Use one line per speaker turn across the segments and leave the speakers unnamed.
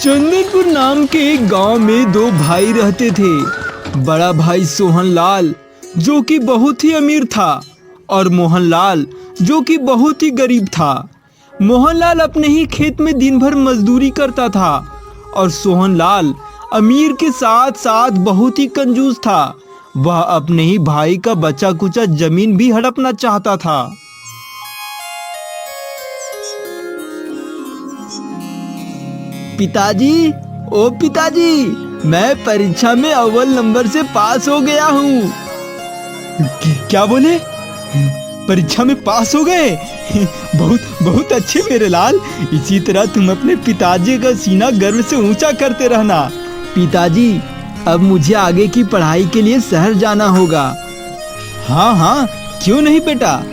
चंदनपुर नाम के एक गांव में दो भाई रहते थे। बड़ा भाई सोहनलाल जो कि बहुत ही अमीर था और मोहनलाल जो कि बहुत ही गरीब था। मोहनलाल अपने ही खेत में दिन भर मजदूरी करता था और सोहनलाल अमीर के साथ साथ बहुत ही कंजूस था। वह अपने ही भाई का बचा कुचा जमीन भी हड़पना चाहता था। पिताजी, ओ पिताजी, मैं परीक्षा में अव्वल नंबर से पास हो गया हूँ। क्या बोले? परीक्षा में पास हो गए? बहुत बहुत अच्छे मेरे लाल। इसी तरह तुम अपने पिताजी का सीना गर्व से ऊंचा करते रहना। पिताजी, अब मुझे आगे की पढ़ाई के लिए शहर जाना होगा। हाँ हाँ, क्यों नहीं बेटा।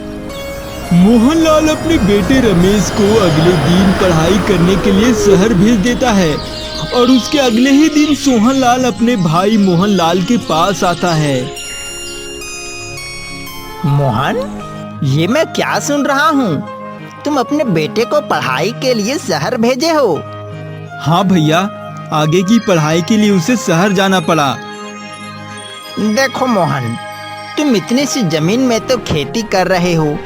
मोहनलाल अपने बेटे रमेश को अगले दिन पढ़ाई करने के लिए शहर भेज देता है और उसके अगले ही दिन सोहनलाल अपने भाई मोहनलाल के पास आता है।
मोहन, ये मैं क्या सुन रहा हूँ? तुम अपने बेटे को पढ़ाई के लिए शहर भेजे हो?
हाँ भैया, आगे की पढ़ाई के लिए उसे शहर जाना पड़ा।
देखो मोहन, तुम इतनी सी जमीन में तो खेती कर रहे हो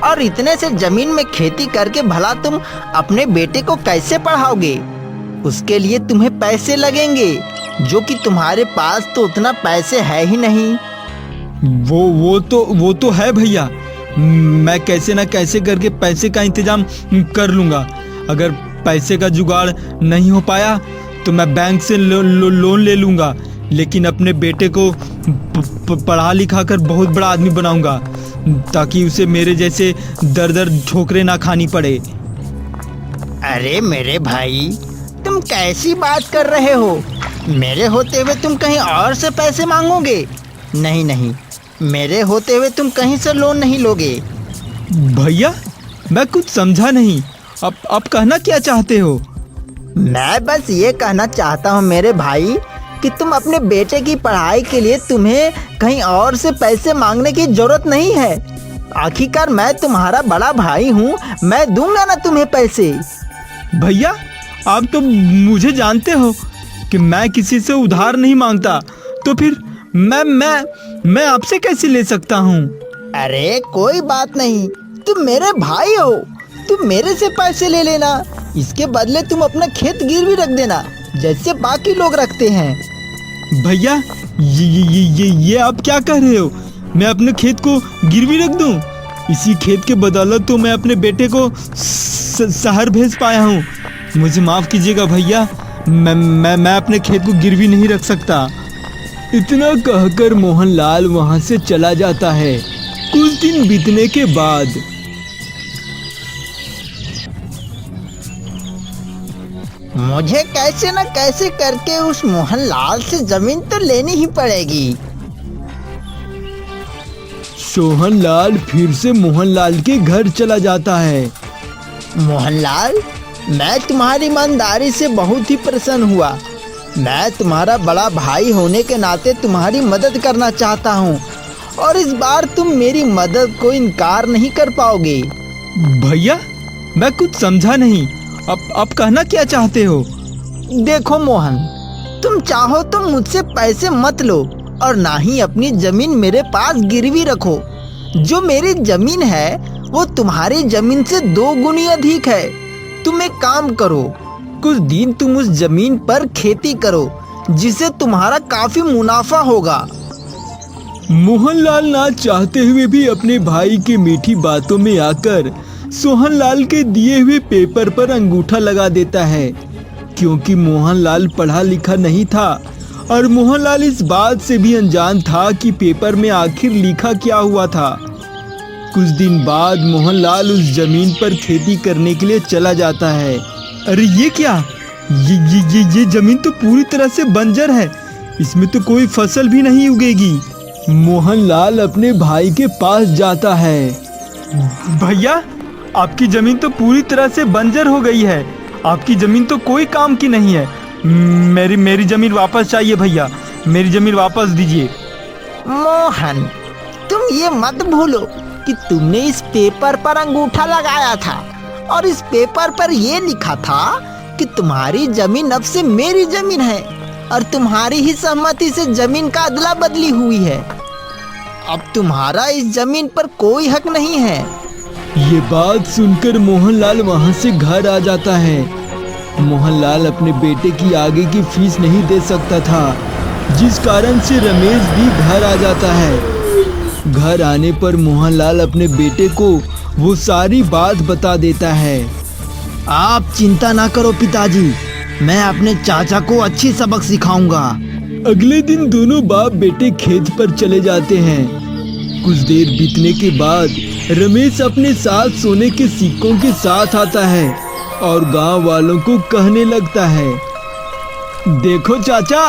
और इतने से जमीन में खेती करके भला तुम अपने बेटे को कैसे पढ़ाओगे? उसके लिए तुम्हें पैसे लगेंगे, जो कि तुम्हारे पास तो उतना पैसे है ही नहीं।
वो तो है भैया। मैं कैसे ना कैसे करके पैसे का इंतजाम कर लूँगा। अगर पैसे का जुगाड़ नहीं हो पाया तो मैं बैंक से लोन ले लूँगा, लेकिन अपने बेटे को पढ़ा लिखा कर बहुत बड़ा आदमी बनाऊँगा ताकि उसे मेरे जैसे दर दर ठोकरें ना खानी पड़े।
अरे मेरे भाई, तुम कैसी बात कर रहे हो? मेरे होते हुए तुम कहीं और से पैसे मांगोगे? नहीं नहीं, मेरे होते हुए तुम कहीं से लोन नहीं लोगे।
भैया, मैं कुछ समझा नहीं। अब कहना क्या चाहते हो?
मैं बस ये कहना चाहता हूँ मेरे भाई कि तुम अपने बेटे की पढ़ाई के लिए तुम्हें कहीं और से पैसे मांगने की जरूरत नहीं है। आखिरकार मैं तुम्हारा बड़ा भाई हूँ, मैं दूंगा ना तुम्हें पैसे।
भैया, आप तो मुझे जानते हो कि मैं किसी से उधार नहीं मांगता, तो फिर मैं आपसे कैसे ले सकता हूँ?
अरे कोई बात नहीं, तुम मेरे भाई हो, तुम मेरे से पैसे ले लेना। इसके बदले तुम अपना खेत गिरवी रख देना जैसे बाकी लोग रखते हैं।
भैया, ये आप क्या कह रहे हो? मैं अपने खेत को गिरवी रख दूं? इसी खेत के बदौलत तो मैं अपने बेटे को शहर भेज पाया हूँ। मुझे माफ कीजिएगा भैया, मैं अपने खेत को गिरवी नहीं रख सकता। इतना कहकर मोहनलाल वहां से चला जाता है। कुछ दिन बीतने के बाद
मुझे कैसे न कैसे करके उस मोहनलाल से जमीन तो लेनी ही पड़ेगी।
सोहनलाल फिर से मोहनलाल के घर चला जाता है।
मोहनलाल, मैं तुम्हारी ईमानदारी से बहुत ही प्रसन्न हुआ। मैं तुम्हारा बड़ा भाई होने के नाते तुम्हारी मदद करना चाहता हूँ और इस बार तुम मेरी मदद को इनकार नहीं कर पाओगे।
भैया, मैं कुछ समझा नहीं। अब कहना क्या चाहते हो?
देखो मोहन, तुम चाहो तो मुझसे पैसे मत लो और ना ही अपनी जमीन मेरे पास गिरवी रखो। जो मेरी जमीन है वो तुम्हारी जमीन से 2 गुनी अधिक है। तुम एक काम करो, कुछ दिन तुम उस जमीन पर खेती करो जिससे तुम्हारा काफी मुनाफा होगा।
मोहनलाल ना चाहते हुए भी अपने भाई की मीठी बातों में आकर सोहनलाल के दिए हुए पेपर पर अंगूठा लगा देता है, क्योंकि मोहनलाल पढ़ा लिखा नहीं था और मोहनलाल इस बात से भी अनजान था कि पेपर में आखिर लिखा क्या हुआ था। कुछ दिन बाद मोहनलाल उस जमीन पर खेती करने के लिए चला जाता है। अरे ये क्या? ये जमीन तो पूरी तरह से बंजर है, इसमें तो कोई फसल भी नहीं उगेगी। मोहनलाल अपने भाई के पास जाता है। भैया, आपकी जमीन तो पूरी तरह से बंजर हो गई है। आपकी जमीन तो कोई काम की नहीं है। मेरी जमीन वापस चाहिए भैया, मेरी जमीन वापस दीजिए।
मोहन, तुम ये मत भूलो कि तुमने इस पेपर पर अंगूठा लगाया था और इस पेपर पर यह लिखा था क्योंकि तुम्हारी जमीन अब से मेरी जमीन है और तुम्हारी ही सहमति से जमीन का अदला बदली हुई है। अब तुम्हारा इस जमीन पर कोई हक नहीं है।
ये बात सुनकर मोहनलाल वहाँ से घर आ जाता है। मोहनलाल अपने बेटे की आगे की फीस नहीं दे सकता था, जिस कारण से रमेश भी घर आ जाता है। घर आने पर मोहनलाल अपने बेटे को वो सारी बात बता देता है।
आप चिंता ना करो पिताजी, मैं अपने चाचा को अच्छी सबक सिखाऊंगा।
अगले दिन दोनों बाप बेटे खेत पर चले जाते हैं। कुछ देर बीतने के बाद रमेश अपने साथ सोने के सिक्कों के साथ आता है और गांव वालों को कहने लगता है, देखो चाचा,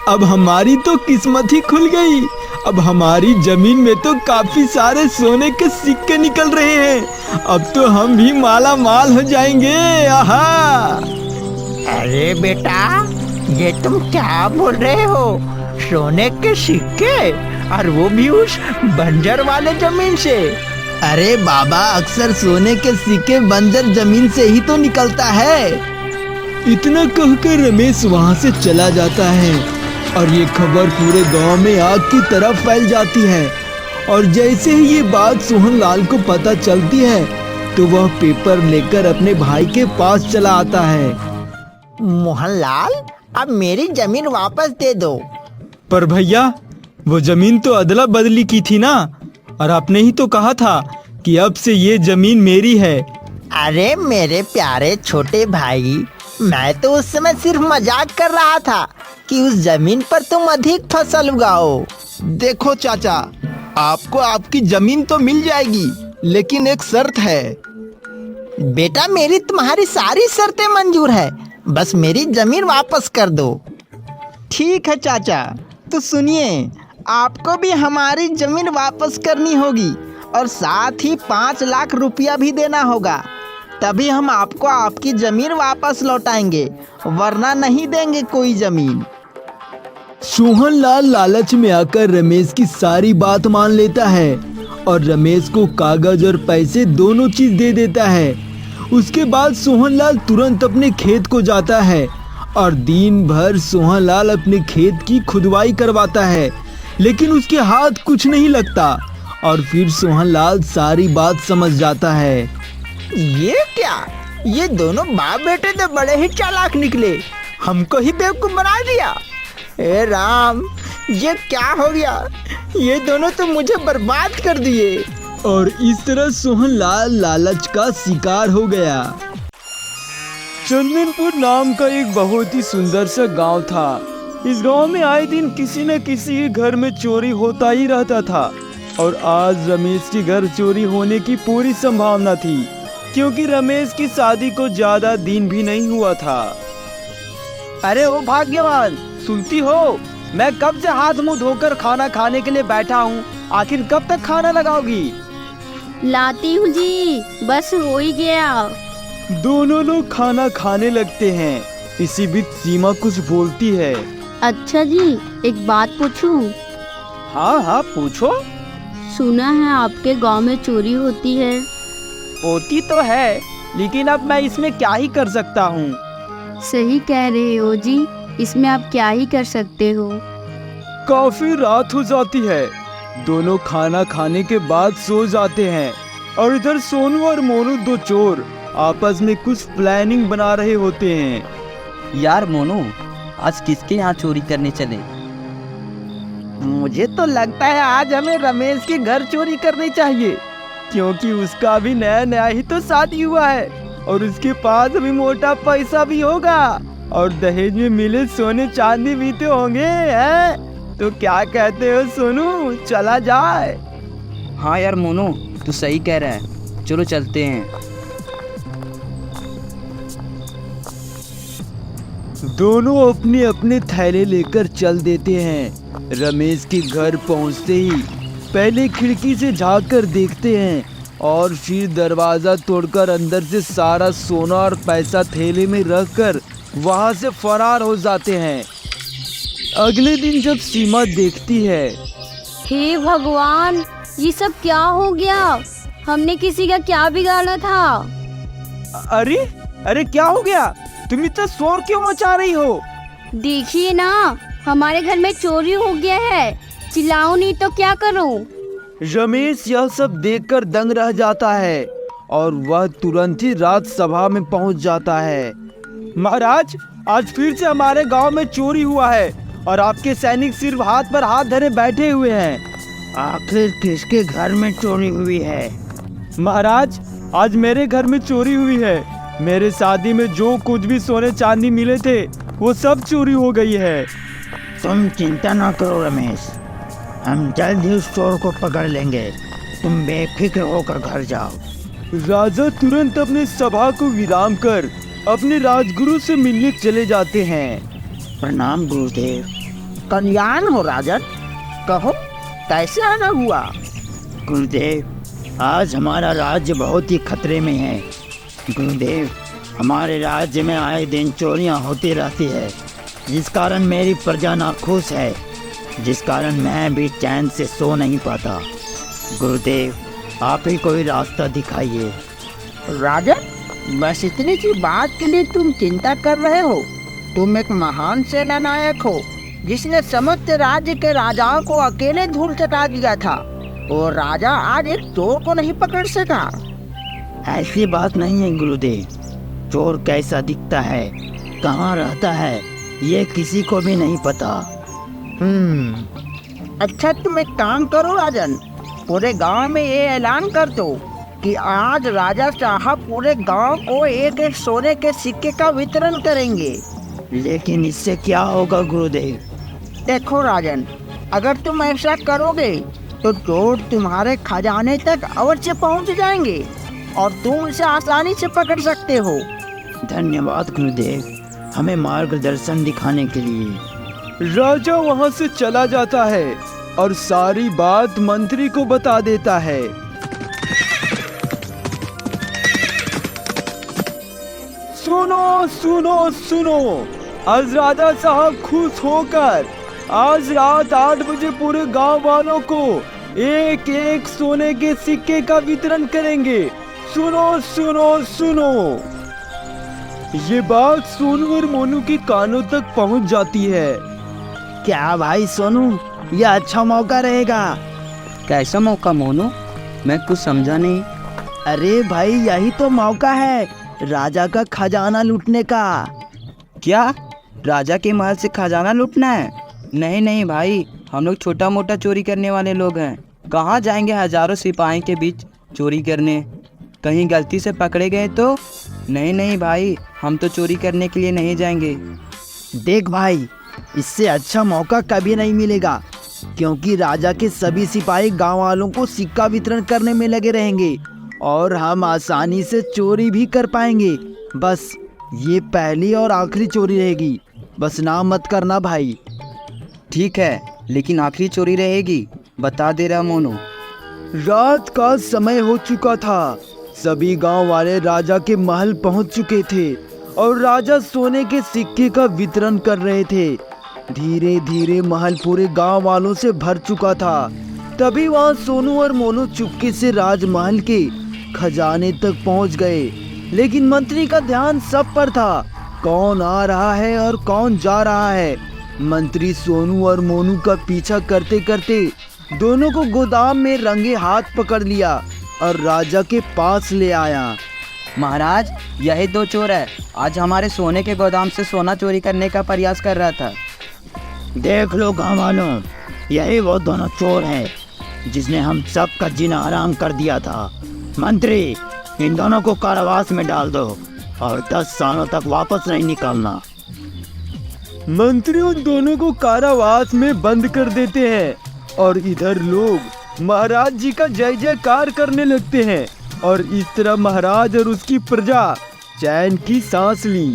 अब हमारी तो किस्मत ही खुल गई। अब हमारी जमीन में तो काफी सारे सोने के सिक्के निकल रहे हैं। अब तो हम भी माला माल हो जाएंगे। आहा!
अरे बेटा, ये तुम क्या बोल रहे हो? सोने के सिक्के, और वो भी उस बंजर वाले जमीन से? अरे बाबा, अक्सर सोने के सिक्के बंजर जमीन से ही तो निकलता है।
इतना कहकर रमेश वहाँ से चला जाता है और ये खबर पूरे गांव में आग की तरह फैल जाती है। और जैसे ही ये बात सोहनलाल को पता चलती है तो वह पेपर लेकर अपने भाई के पास चला आता है।
मोहनलाल, अब मेरी जमीन वापस दे दो।
पर भैया, वो जमीन तो अदला बदली की थी ना, और आपने ही तो कहा था कि अब से ये जमीन मेरी है।
अरे मेरे प्यारे छोटे भाई, मैं तो उस समय सिर्फ मजाक कर रहा था कि उस जमीन पर तुम अधिक फसल उगाओ।
देखो चाचा, आपको आपकी जमीन तो मिल जाएगी, लेकिन एक शर्त है।
बेटा, मेरी तुम्हारी सारी शर्तें मंजूर है, बस मेरी जमीन वापस कर दो।
ठीक है चाचा, तो सुनिए, आपको भी हमारी जमीन वापस करनी होगी और साथ ही 5 लाख रुपया भी देना होगा, तभी हम आपको आपकी जमीन वापस लौटाएंगे, वरना नहीं देंगे कोई जमीन।
सोहनलाल लालच में आकर रमेश की सारी बात मान लेता है और रमेश को कागज और पैसे दोनों चीज दे देता है। उसके बाद सोहनलाल तुरंत अपने खेत को जाता है और दिन भर सोहनलाल अपने खेत की खुदवाई करवाता है, लेकिन उसके हाथ कुछ नहीं लगता। और फिर सोहनलाल सारी बात समझ जाता है।
ये क्या? ये दोनों बाप बेटे तो बड़े ही चालाक निकले, हमको ही बेवकूफ बना दिया। ए राम, ये क्या हो गया? ये दोनों तो मुझे बर्बाद कर दिए।
और इस तरह सोहनलाल लालच का शिकार हो गया। चंदनपुर नाम का एक बहुत ही सुंदर सा गांव था। इस गांव में आए दिन किसी न किसी के घर में चोरी होता ही रहता था, और आज रमेश के घर चोरी होने की पूरी संभावना थी, क्योंकि रमेश की शादी को ज्यादा दिन भी नहीं हुआ था।
अरे ओ भाग्यवान, सुनती हो? मैं कब से हाथ मुंह धोकर खाना खाने के लिए बैठा हूँ, आखिर कब तक खाना लगाओगी?
लाती हूँ जी, बस हो ही गया।
दोनों लोग खाना खाने लगते हैं। इसी बीच सीमा कुछ बोलती है।
अच्छा जी, एक बात पूछूं?
हाँ हाँ, पूछो।
सुना है आपके गांव में चोरी होती है।
होती तो है, लेकिन अब मैं इसमें क्या ही कर सकता हूँ।
सही कह रहे हो जी, इसमें आप क्या ही कर सकते हो।
काफी रात हो जाती है। दोनों खाना खाने के बाद सो जाते हैं और इधर सोनू और मोनू, दो चोर, आपस में कुछ प्लानिंग बना रहे होते हैं।
यार मोनू, आज किसके यहाँ चोरी करने चले?
मुझे तो लगता है आज हमें रमेश के घर चोरी करनी चाहिए, क्योंकि उसका भी नया नया ही तो शादी हुआ है और उसके पास अभी मोटा पैसा भी होगा और दहेज में मिले सोने चांदी भी तो होंगे, हैं? तो क्या कहते हो सोनू, चला जाए?
हाँ यार मोनू, तू सही कह रहा है, चलो चलते हैं।
दोनों अपने अपने थैले लेकर चल देते हैं। रमेश के घर पहुंचते ही पहले खिड़की से झांक कर देखते हैं और फिर दरवाज़ा तोड़कर अंदर से सारा सोना और पैसा थैले में रखकर वहां से फरार हो जाते हैं। अगले दिन जब सीमा देखती है,
हे भगवान, ये सब क्या हो गया? हमने किसी का क्या बिगाड़ा था?
अरे अरे, क्या हो गया? तुम इतना शोर क्यों मचा रही हो?
देखिए ना, हमारे घर में चोरी हो गया है। चिल्लाओ नहीं तो क्या करूं?
रमेश यह सब देखकर दंग रह जाता है और वह तुरंत ही राजसभा में पहुंच जाता है। महाराज, आज फिर से हमारे गांव में चोरी हुआ है और आपके सैनिक सिर्फ हाथ पर हाथ धरे बैठे हुए हैं।
आखिर किसके घर में चोरी हुई है?
महाराज, आज मेरे घर में चोरी हुई है। मेरे शादी में जो कुछ भी सोने चांदी मिले थे वो सब चोरी हो गई है।
तुम चिंता ना करो रमेश, हम जल्द ही उस चोर को पकड़ लेंगे। तुम बेफिक्र होकर घर जाओ।
राजा तुरंत अपने सभा को विराम कर अपने राजगुरु से मिलने चले जाते हैं।
प्रणाम गुरुदेव। कल्याण हो राजन, कहो कैसे आना हुआ? गुरुदेव, आज हमारा राज्य बहुत ही खतरे में है। गुरुदेव, हमारे राज्य में आए दिन चोरियां होती रहती है, जिस कारण मेरी प्रजा नाखुश है, जिस कारण मैं भी चैन से सो नहीं पाता। गुरुदेव, आप ही कोई रास्ता दिखाइए। राजन, बस इतनी सी बात के लिए तुम चिंता कर रहे हो? तुम एक महान सेनानायक हो, जिसने समस्त राज्य के राजाओं को अकेले धूल चटा दिया था, और राजा आज एक चोर को नहीं पकड़ सका। ऐसी बात नहीं है गुरुदेव। चोर कैसा दिखता है, कहाँ रहता है, ये किसी को भी नहीं पता। अच्छा, तुम एक काम करो राजन, पूरे गांव में ये ऐलान कर दो कि आज राजा साहब पूरे गांव को एक एक सोने के सिक्के का वितरण करेंगे। लेकिन इससे क्या होगा गुरुदेव? देखो राजन, अगर तुम ऐसा करोगे तो चोर तुम्हारे खजाने तक अवश्य पहुंच जाएंगे और तुम उसे आसानी से पकड़ सकते हो। धन्यवाद गुरुदेव, हमें मार्गदर्शन दिखाने के लिए।
राजा वहां से चला जाता है और सारी बात मंत्री को बता देता है। सुनो सुनो सुनो, आज राजा साहब खुश होकर आज रात 8 बजे पूरे गांव वालों को एक एक सोने के सिक्के का वितरण करेंगे। सुनो सुनो सुनो। ये बात सोनू और मोनू के कानों तक पहुंच जाती है।
क्या भाई सोनू, यह अच्छा मौका रहेगा।
कैसा मौका मोनू? मैं कुछ समझा नहीं।
अरे भाई, यही तो मौका है राजा का खजाना लूटने का।
क्या राजा के महल से खजाना लूटना है? नहीं नहीं भाई, हम लोग छोटा मोटा चोरी करने वाले लोग हैं। कहाँ जाएंगे हजारों सिपाही के बीच चोरी करने? कहीं गलती से पकड़े गए तो? नहीं नहीं भाई, हम तो चोरी करने के लिए नहीं जाएंगे।
देख भाई, इससे अच्छा मौका कभी नहीं मिलेगा, क्योंकि राजा के सभी सिपाही गांव वालों को सिक्का वितरण करने में लगे रहेंगे और हम आसानी से चोरी भी कर पाएंगे। बस ये पहली और आखिरी चोरी रहेगी, बस नाम मत करना भाई।
ठीक है, लेकिन आखिरी चोरी रहेगी, बता दे रहा मोनू।
रात का समय हो चुका था। सभी गांव वाले राजा के महल पहुंच चुके थे और राजा सोने के सिक्के का वितरण कर रहे थे। धीरे धीरे महल पूरे गांव वालों से भर चुका था। तभी वहां सोनू और मोनू चुपके से राजमहल के खजाने तक पहुंच गए, लेकिन मंत्री का ध्यान सब पर था, कौन आ रहा है और कौन जा रहा है। मंत्री सोनू और मोनू का पीछा करते करते दोनों को गोदाम में रंगे हाथ पकड़ लिया और राजा के पास ले आया।
महाराज, यही 2 चोर है, आज हमारे सोने के गोदाम से सोना चोरी करने का प्रयास कर रहा था।
देख लो गाँव वालों, यही वो दोनों चोर हैं जिसने हम सब का जीना हराम कर दिया था। मंत्री, इन दोनों को कारावास में डाल दो और 10 सालों तक वापस नहीं निकालना।
मंत्री उन दोनों को कारावास में बंद कर देते हैं और इधर लोग महाराज जी का जय जयकार करने लगते हैं और इस तरह महाराज और उसकी प्रजा चैन की सांस ली।